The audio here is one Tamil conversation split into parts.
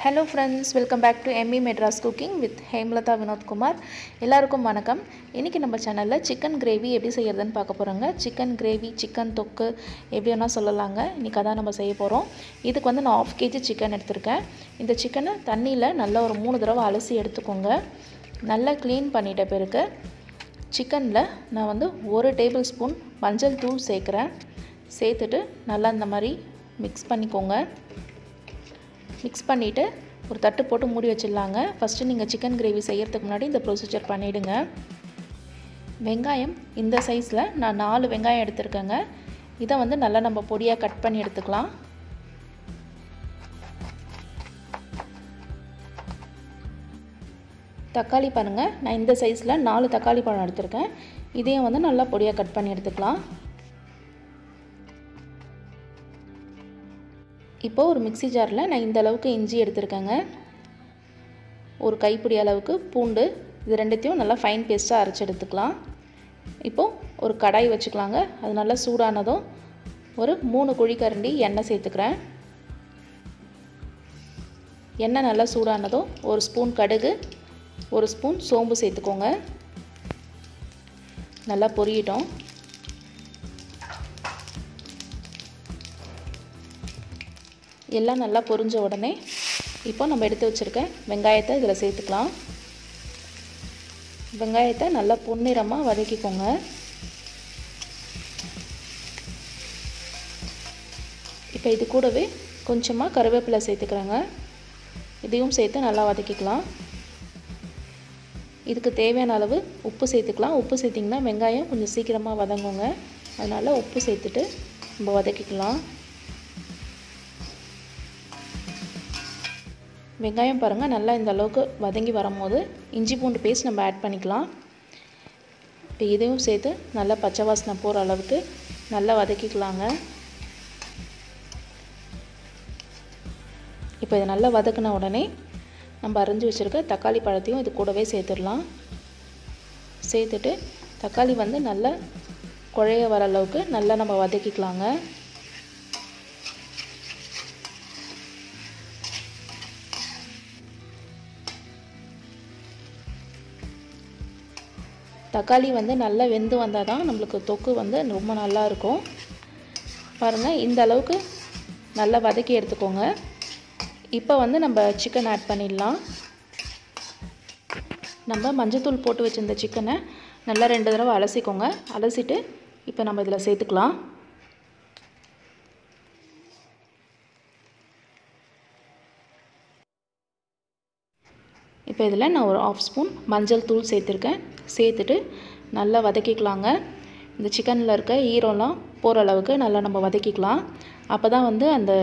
Hello friends, welcome back to ME Madras Cooking with Hemlatha Vinod Kumar. எல்லாருக்கும் வணக்கம். இன்னைக்கு நம்ம சேனல்ல chicken gravy எப்படி செய்யறதுன்னு பார்க்க போறோங்க. chicken gravy, chicken தொக்கு எப்படி வேணா சொல்லலாங்க. இன்னைக்கு அத நம்ம செய்ய போறோம். இதுக்கு வந்து நான் 1/2 kg chicken எடுத்துர்க்கேன். இந்த chicken தண்ணில நல்லா ஒரு 3 தடவை அலசி எடுத்துக்கோங்க. நல்லா க்ளீன் பண்ணிட்ட பிறகு chickenல நான் வந்து 1 டேபிள்ஸ்பூன் மஞ்சள் தூள் சேர்க்கறேன். சேர்த்துட்டு நல்லா இந்த மாதிரி mix பண்ணிக்கோங்க. Mix பண்ணிட்டு ஒரு தட்டு போட்டு மூடி வச்சிடலாங்க. ஃபர்ஸ்ட் நீங்க chicken gravy செய்யறதுக்கு முன்னாடி இந்த ப்ரொசீஜர் பண்ணிடுங்க. வெங்காயம் இந்த சைஸ்ல நான் 4 வெங்காயம் எடுத்துர்க்கேங்க. இத வந்து நல்லா நம்ம பொடியா கட் பண்ணி எடுத்துக்கலாம். தக்காளி பாருங்க, நான் இந்த சைஸ்ல 4 தக்காளி பழம் எடுத்துர்க்கேன். இதையும் வந்து நல்லா பொடியா கட் பண்ணி எடுத்துக்கலாம். இப்போ ஒரு மிக்ஸி ஜார்ல நான் இந்த அளவுக்கு இஞ்சி எடுத்துர்க்கேங்க. ஒரு கைப்பிடி அளவுக்கு பூண்டு, இது ரெண்டுத்தையும் நல்லா ஃபைன் பேஸ்டா அரைச்சு எடுத்துக்கலாம். இப்போ ஒரு கடாய் வச்சுக்கலாங்க. அது நல்லா சூடானதும் ஒரு 3 குழிக்கரண்டி எண்ணெய் சேர்த்துக்கிறேன். எண்ணெய் நல்லா சூடானதும் ஒரு ஸ்பூன் கடுகு, ஒரு ஸ்பூன் சோம்பு சேர்த்துக்கோங்க. நல்லா பொரியட்டும். எல்லாம் நல்லா பொரிஞ்ச உடனே இப்போ நம்ம எடுத்து வச்சிருக்க வெங்காயத்தை இதல சேர்த்துக்கலாம். வெங்காயத்தை நல்லா பொன்னிறமா வதக்கிக்கோங்க. இப்போ இது கூடவே கொஞ்சமா கறிவேப்பிலை சேர்த்துக்கறேங்க. இதையும் சேர்த்து நல்லா வதக்கிக்கலாம். இதுக்கு தேவையான அளவு உப்பு சேர்த்துக்கலாம். உப்பு சேர்த்தீங்கன்னா வெங்காயம் கொஞ்சம் சீக்கிரமா வதங்குங்க. அதனால உப்பு சேர்த்துட்டு நம்ம வதக்கிக்கலாம். வெங்காயம் பாருங்க நல்லா இந்த அளவுக்கு வதங்கி வரும்போது இஞ்சி பூண்டு பேஸ்ட் நம்ம ஆட் பண்ணிக்கலாம். இப்போ இதையும் சேர்த்து நல்லா பச்சை வாசனை போற அளவுக்கு நல்லா வதக்கிக்கலாங்க. இப்போ இது நல்லா வதக்குன உடனே நம்ம அரிஞ்சு வச்சிருக்க தக்காளி பழத்தையும் இது கூடவே சேர்த்துடலாம். சேர்த்துட்டு தக்காளி வந்து நல்லா குழைய வர அளவுக்கு நல்லா நம்ம வதக்கிக்கலாங்க. தக்காளி வந்து நல்லா வெந்து வந்தாதான் நமக்கு தொக்கு வந்து ரொம்ப நல்லா இருக்கும். பாருங்க இந்த அளவுக்கு நல்லா வதக்கி எடுத்துக்கோங்க. இப்போ வந்து நம்ம chicken ஆட் பண்ணிடலாம். நம்ம மஞ்சள் தூள் போட்டு வச்சிருந்த chicken நல்லா 2 தடவை அலசிக்கோங்க. அலசிட்டு இப்போ நம்ம இதல சேர்த்துக்கலாம். இப்போ இதல நான் ஒரு 1/2 ஸ்பூன் மஞ்சள் தூள் சேர்த்திருக்கேன். சேர்த்துட்டு நல்லா வதக்கிக்கலாங்க. இந்த சிக்கன்ல இருக்க ஈரம்லாம் போற அளவுக்கு நல்லா நம்ம வதக்கிக்கலாம். அப்பதான் வந்து அந்த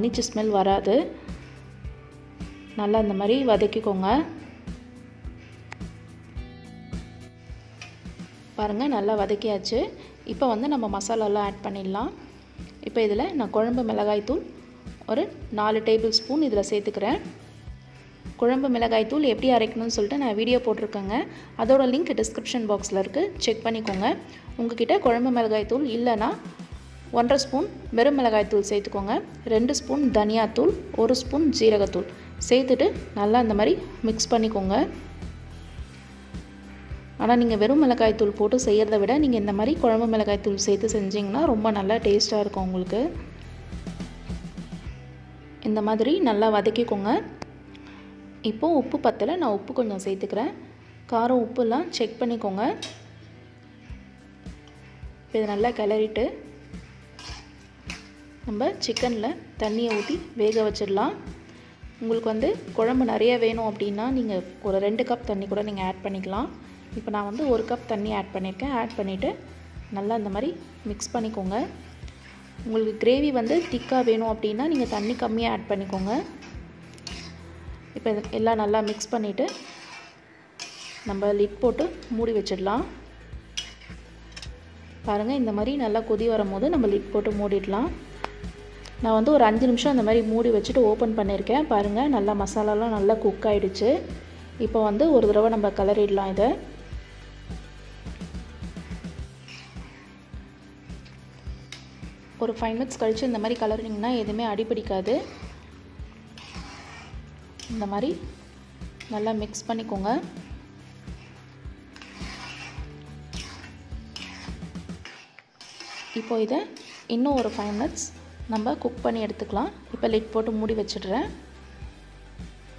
நீச்சு ஸ்மெல் வராது. நல்லா இந்த மாதிரி வதக்கிக்கோங்க. பாருங்க நல்லா வதக்கியாச்சு. இப்போ வந்து நம்ம மசாலா எல்லாம் ஆட் பண்ணிடலாம். இப்போ இதல நான் குழம்பு மிளகாய் தூள் ஒரு 4 டேபிள்ஸ்பூன் இதல சேர்த்துக்கிறேன். குழம்பு மிளகாய் தூள் எப்படி அரைக்கணும்னு சொல்லிட்டு நான் வீடியோ போட்டுருக்கேங்க. அதோட லிங்க் டிஸ்கிரிப்ஷன் பாக்ஸ்ல இருக்கு. செக் பண்ணிக்கோங்க. உங்ககிட்ட குழம்பு மிளகாய் தூள் இல்லனா 1/2 ஸ்பூன் வெறும் மிளகாய் தூள் சேர்த்துக்கோங்க. 2 ஸ்பூன் தனியா தூள், 1 ஸ்பூன் ஜீரகத்தூள் சேர்த்துட்டு நல்லா இந்த மாதிரி mix பண்ணிக்கோங்க. ஆனா நீங்க வெறும் மிளகாய் தூள் போட்டு செய்யறதை விட நீங்க இந்த மாதிரி குழம்பு மிளகாய் தூள் சேர்த்து செஞ்சீங்கன்னா ரொம்ப நல்லா டேஸ்டா இருக்கும் உங்களுக்கு. இந்த மாதிரி நல்லா வதக்கிக்கோங்க. இப்போ உப்பு பத்தல, நான் உப்பு கொஞ்சம் சேர்த்துக்கிறேன். காரம் உப்பு எல்லாம் செக் பண்ணிக்கோங்க. இது நல்லா கிளறிட்டு நம்ம சிக்கன்ல தண்ணியை ஊத்தி வேக வச்சிடலாம். உங்களுக்கு வந்து குழம்பு நிறைய வேணும் அப்படினா நீங்க ஒரு 2 கப் தண்ணி கூட நீங்க ஆட் பண்ணிக்கலாம். இப்போ நான் வந்து 1 கப் தண்ணி ஆட் பண்ணிருக்கேன். ஆட் பண்ணிட்டு நல்லா இந்த மாதிரி mix பண்ணிக்கோங்க. உங்களுக்கு கிரேவி வந்து திக்கா வேணும் அப்படினா நீங்க தண்ணி கம்மியா ஆட் பண்ணிக்கோங்க. இப்போ எல்லாம் நல்லா mix பண்ணிட்டு நம்ம லிட் போட்டு மூடி வச்சிடலாம். பாருங்க இந்த மாதிரி நல்லா கொதி வரும்போது நம்ம லிட் போட்டு மூடிடலாம். நான் வந்து ஒரு 5 நிமிஷம் அந்த மாதிரி மூடி வச்சிட்டு ஓபன் பண்ணிருக்கேன். பாருங்க நல்லா மசாலாலாம் நல்லா குக் ஆயிடுச்சு. இப்போ வந்து ஒரு தடவை நம்ம கலரிடலாம் இத. ஒரு 5 minutes கழிச்சு இந்த மாதிரி கலரிங்னா எதுமே அடி பிடிக்காது. இந்த மாதிரி நல்லா மிக்ஸ் பண்ணிக்கோங்க. இப்போ இதை இன்னும் ஒரு 5 minutes நம்ம குக் பண்ணி எடுத்துக்கலாம். இப்போ லிட் போட்டு மூடி வச்சிடுறேன்.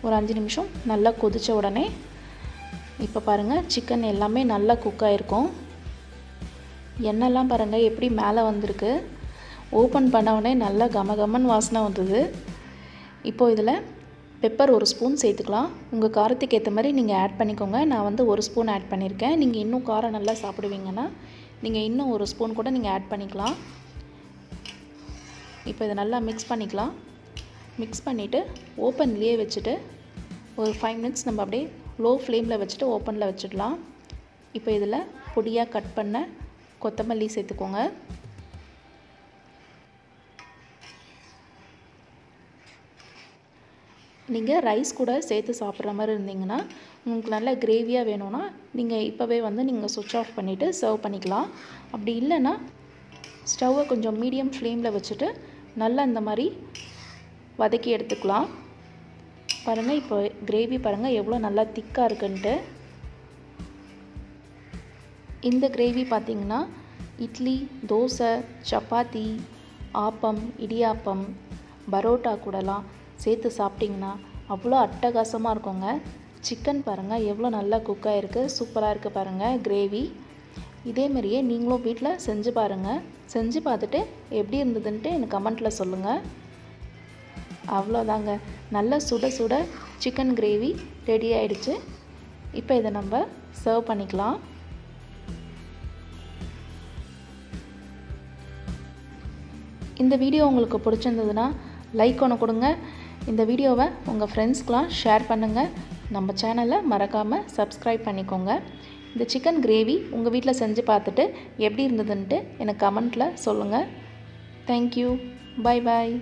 ஒரு 5 நிமிஷம் நல்லா கொதிச்ச உடனே இப்போ பாருங்கள் சிக்கன் எல்லாமே நல்லா குக் ஆகிருக்கும். எண்ணெய்லாம் பாருங்கள் எப்படி மேலே வந்திருக்கு. ஓப்பன் பண்ண உடனே நல்லா கமகமன் வாசனை வந்தது. இப்போது இதில் பெப்பர் 1 ஸ்பூன் சேர்த்துக்கலாம். உங்கள் காரத்துக்கு ஏற்ற மாதிரி நீங்கள் ஆட் பண்ணிக்கோங்க. நான் வந்து 1 ஸ்பூன் ஆட் பண்ணியிருக்கேன். நீங்கள் இன்னும் காரம் நல்லா சாப்பிடுவீங்கன்னா நீங்கள் இன்னும் 1 ஸ்பூன் கூட நீங்கள் ஆட் பண்ணிக்கலாம். இப்போ இதை நல்லா மிக்ஸ் பண்ணிக்கலாம். மிக்ஸ் பண்ணிவிட்டு ஓப்பன்லேயே வச்சுட்டு ஒரு 5 minutes நம்ம அப்படியே லோ ஃப்ளேமில் வச்சுட்டு ஓப்பனில் வச்சிடலாம். இப்போ இதில் பொடியாக கட் பண்ண கொத்தமல்லி சேர்த்துக்கோங்க. நீங்கள் ரைஸ் கூட சேர்த்து சாப்பிட்ற மாதிரி இருந்தீங்கன்னா உங்களுக்கு நல்ல கிரேவியாக வேணும்னா நீங்கள் இப்போவே வந்து நீங்கள் சுவிட்ச் ஆஃப் பண்ணிவிட்டு சர்வ் பண்ணிக்கலாம். அப்படி இல்லைன்னா ஸ்டவ்வை கொஞ்சம் மீடியம் ஃப்ளேமில் வச்சுட்டு நல்லா இந்த மாதிரி வதக்கி எடுத்துக்கலாம். பாருங்கள் இப்போ கிரேவி பாருங்கள் எவ்வளோ நல்லா திக்காக இருக்குன்ட்டு. இந்த கிரேவி பார்த்திங்கன்னா இட்லி, தோசை, சப்பாத்தி, ஆப்பம், இடியாப்பம், பரோட்டா கூடலாம் சேர்த்து சாப்பிட்டிங்கன்னா அவ்வளோ அட்டகாசமாக இருக்குங்க. சிக்கன் பாருங்கள் எவ்வளோ நல்லா குக் ஆகிருக்கு. சூப்பராக இருக்குது பாருங்கள் கிரேவி. இதேமாரியே நீங்களும் வீட்டில் செஞ்சு பாருங்கள். செஞ்சு பார்த்துட்டு எப்படி இருந்ததுன்ட்டு எனக்கு கமெண்ட்டில் சொல்லுங்கள். அவ்வளோதாங்க, நல்ல சுட சுட சிக்கன் கிரேவி ரெடி ஆகிடுச்சு. இப்போ இதை நம்ம சர்வ் பண்ணிக்கலாம். இந்த வீடியோ உங்களுக்கு பிடிச்சிருந்ததுன்னா லைக் ஒன்று கொடுங்க. இந்த வீடியோவை உங்கள் ஃப்ரெண்ட்ஸ்க்கெலாம் ஷேர் பண்ணுங்கள். நம்ம சேனலை மறக்காமல் சப்ஸ்கிரைப் பண்ணிக்கோங்க. இந்த சிக்கன் கிரேவி உங்கள் வீட்டில் செஞ்சு பார்த்துட்டு எப்படி இருந்ததுன்ட்டு எனக்கு கமெண்ட்டில் சொல்லுங்கள். தேங்க்யூ. Bye bye.